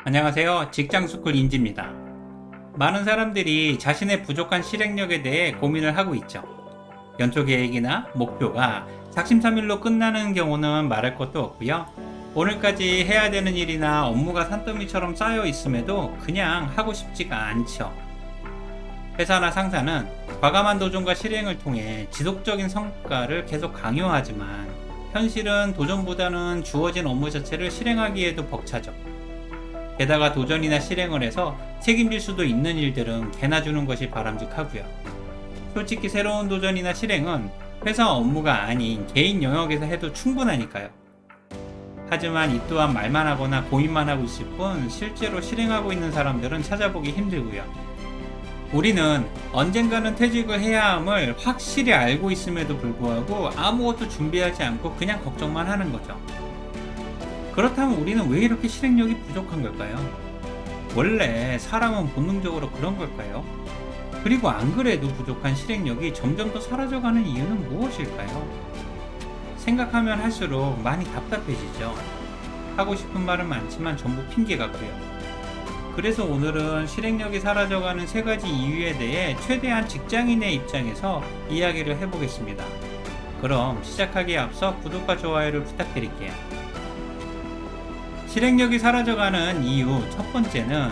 안녕하세요. 직장스쿨 인지입니다. 많은 사람들이 자신의 부족한 실행력에 대해 고민을 하고 있죠. 연초 계획이나 목표가 작심삼일로 끝나는 경우는 말할 것도 없고요. 오늘까지 해야 되는 일이나 업무가 산더미처럼 쌓여 있음에도 그냥 하고 싶지가 않죠. 회사나 상사는 과감한 도전과 실행을 통해 지속적인 성과를 계속 강요하지만 현실은 도전보다는 주어진 업무 자체를 실행하기에도 벅차죠. 게다가 도전이나 실행을 해서 책임질 수도 있는 일들은 개나 주는 것이 바람직하고요. 솔직히 새로운 도전이나 실행은 회사 업무가 아닌 개인 영역에서 해도 충분하니까요. 하지만 이 또한 말만 하거나 고민만 하고 있을 뿐 실제로 실행하고 있는 사람들은 찾아보기 힘들고요. 우리는 언젠가는 퇴직을 해야 함을 확실히 알고 있음에도 불구하고 아무것도 준비하지 않고 그냥 걱정만 하는 거죠. 그렇다면 우리는 왜 이렇게 실행력이 부족한 걸까요? 원래 사람은 본능적으로 그런 걸까요? 그리고 안 그래도 부족한 실행력이 점점 더 사라져가는 이유는 무엇일까요? 생각하면 할수록 많이 답답해지죠. 하고 싶은 말은 많지만 전부 핑계 같고요. 그래서 오늘은 실행력이 사라져가는 세 가지 이유에 대해 최대한 직장인의 입장에서 이야기를 해보겠습니다. 그럼 시작하기에 앞서 구독과 좋아요를 부탁드릴게요. 실행력이 사라져가는 이유 첫 번째는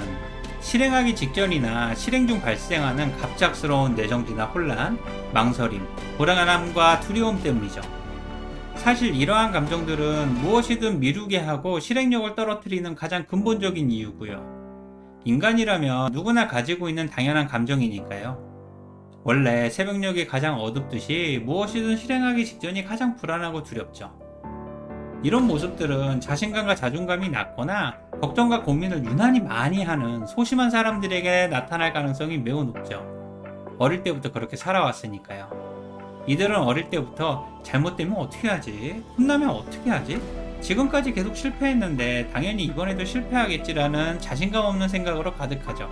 실행하기 직전이나 실행 중 발생하는 갑작스러운 내정지나 혼란, 망설임, 불안함과 두려움 때문이죠. 사실 이러한 감정들은 무엇이든 미루게 하고 실행력을 떨어뜨리는 가장 근본적인 이유고요. 인간이라면 누구나 가지고 있는 당연한 감정이니까요. 원래 새벽녘이 가장 어둡듯이 무엇이든 실행하기 직전이 가장 불안하고 두렵죠. 이런 모습들은 자신감과 자존감이 낮거나 걱정과 고민을 유난히 많이 하는 소심한 사람들에게 나타날 가능성이 매우 높죠. 어릴 때부터 그렇게 살아왔으니까요. 이들은 어릴 때부터 잘못되면 어떻게 하지? 혼나면 어떻게 하지? 지금까지 계속 실패했는데 당연히 이번에도 실패하겠지라는 자신감 없는 생각으로 가득하죠.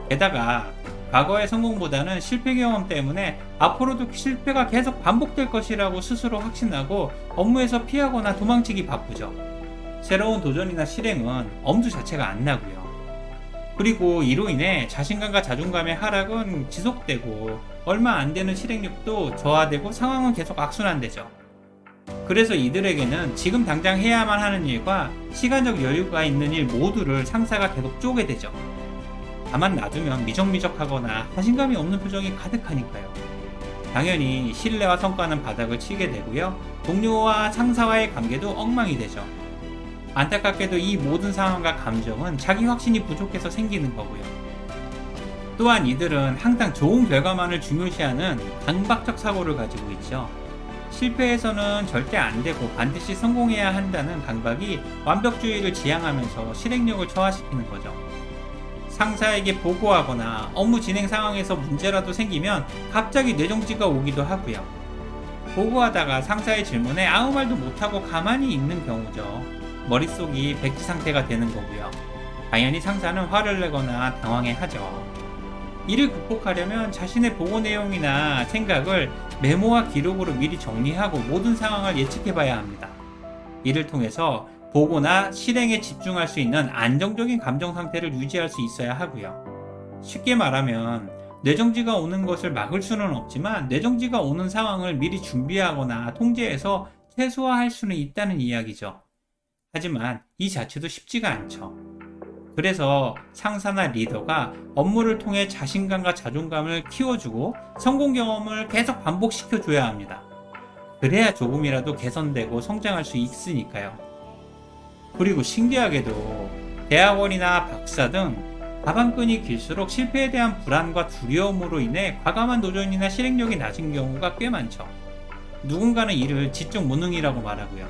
게다가 과거의 성공보다는 실패 경험 때문에 앞으로도 실패가 계속 반복될 것이라고 스스로 확신하고 업무에서 피하거나 도망치기 바쁘죠. 새로운 도전이나 실행은 엄두 자체가 안 나고요. 그리고 이로 인해 자신감과 자존감의 하락은 지속되고 얼마 안 되는 실행력도 저하되고 상황은 계속 악순환되죠. 그래서 이들에게는 지금 당장 해야만 하는 일과 시간적 여유가 있는 일 모두를 상사가 계속 쪼개 되죠. 가만 놔두면 미적미적하거나 자신감이 없는 표정이 가득하니까요. 당연히 신뢰와 성과는 바닥을 치게 되고요. 동료와 상사와의 관계도 엉망이 되죠. 안타깝게도 이 모든 상황과 감정은 자기 확신이 부족해서 생기는 거고요. 또한 이들은 항상 좋은 결과만을 중요시하는 강박적 사고를 가지고 있죠. 실패해서는 절대 안 되고 반드시 성공해야 한다는 강박이 완벽주의를 지향하면서 실행력을 저하시키는 거죠. 상사에게 보고하거나 업무 진행 상황에서 문제라도 생기면 갑자기 뇌정지가 오기도 하고요. 보고하다가 상사의 질문에 아무 말도 못하고 가만히 있는 경우죠. 머릿속이 백지 상태가 되는 거고요. 당연히 상사는 화를 내거나 당황해하죠. 이를 극복하려면 자신의 보고 내용이나 생각을 메모와 기록으로 미리 정리하고 모든 상황을 예측해봐야 합니다. 이를 통해서 보고나 실행에 집중할 수 있는 안정적인 감정 상태를 유지할 수 있어야 하고요. 쉽게 말하면 뇌정지가 오는 것을 막을 수는 없지만 뇌정지가 오는 상황을 미리 준비하거나 통제해서 최소화할 수는 있다는 이야기죠. 하지만 이 자체도 쉽지가 않죠. 그래서 상사나 리더가 업무를 통해 자신감과 자존감을 키워주고 성공 경험을 계속 반복시켜줘야 합니다. 그래야 조금이라도 개선되고 성장할 수 있으니까요. 그리고 신기하게도 대학원이나 박사 등 가방끈이 길수록 실패에 대한 불안과 두려움으로 인해 과감한 도전이나 실행력이 낮은 경우가 꽤 많죠. 누군가는 이를 지적 무능이라고 말하고요.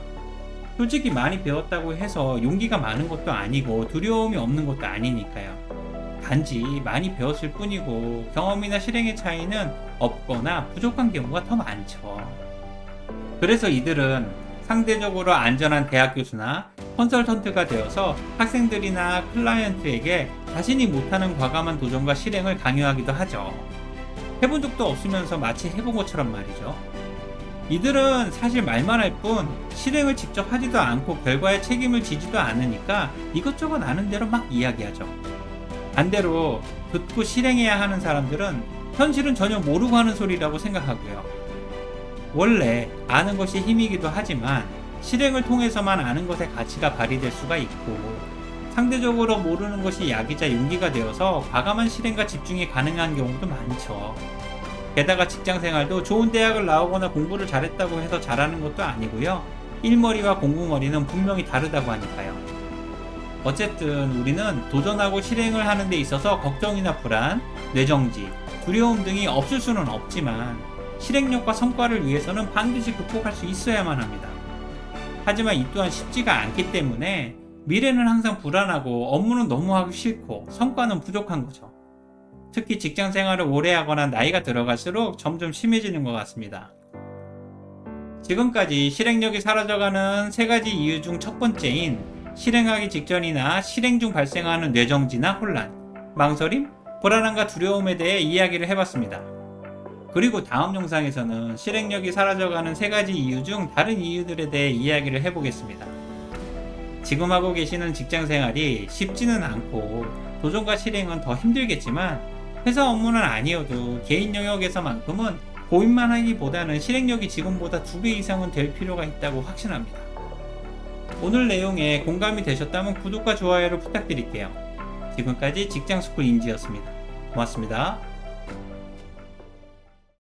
솔직히 많이 배웠다고 해서 용기가 많은 것도 아니고 두려움이 없는 것도 아니니까요. 단지 많이 배웠을 뿐이고 경험이나 실행의 차이는 없거나 부족한 경우가 더 많죠. 그래서 이들은 상대적으로 안전한 대학 교수나 컨설턴트가 되어서 학생들이나 클라이언트에게 자신이 못하는 과감한 도전과 실행을 강요하기도 하죠. 해본 적도 없으면서 마치 해본 것처럼 말이죠. 이들은 사실 말만 할 뿐 실행을 직접 하지도 않고 결과에 책임을 지지도 않으니까 이것저것 아는 대로 막 이야기하죠. 반대로 듣고 실행해야 하는 사람들은 현실은 전혀 모르고 하는 소리라고 생각하고요. 원래 아는 것이 힘이기도 하지만 실행을 통해서만 아는 것의 가치가 발휘될 수가 있고, 상대적으로 모르는 것이 약이자 용기가 되어서 과감한 실행과 집중이 가능한 경우도 많죠. 게다가 직장생활도 좋은 대학을 나오거나 공부를 잘했다고 해서 잘하는 것도 아니고요. 일머리와 공부머리는 분명히 다르다고 하니까요. 어쨌든 우리는 도전하고 실행을 하는 데 있어서 걱정이나 불안, 뇌정지, 두려움 등이 없을 수는 없지만 실행력과 성과를 위해서는 반드시 극복할 수 있어야만 합니다. 하지만 이 또한 쉽지가 않기 때문에 미래는 항상 불안하고 업무는 너무 하기 싫고 성과는 부족한 거죠. 특히 직장 생활을 오래 하거나 나이가 들어갈수록 점점 심해지는 것 같습니다. 지금까지 실행력이 사라져가는 3가지 이유 중 첫 번째인 실행하기 직전이나 실행 중 발생하는 뇌정지나 혼란, 망설임, 불안함과 두려움에 대해 이야기를 해봤습니다. 그리고 다음 영상에서는 실행력이 사라져가는 3가지 이유 중 다른 이유들에 대해 이야기를 해보겠습니다. 지금 하고 계시는 직장 생활이 쉽지는 않고 도전과 실행은 더 힘들겠지만 회사 업무는 아니어도 개인 영역에서만큼은 고민만 하기보다는 실행력이 지금보다 2배 이상은 될 필요가 있다고 확신합니다. 오늘 내용에 공감이 되셨다면 구독과 좋아요를 부탁드릴게요. 지금까지 직장스쿨 인지였습니다. 고맙습니다.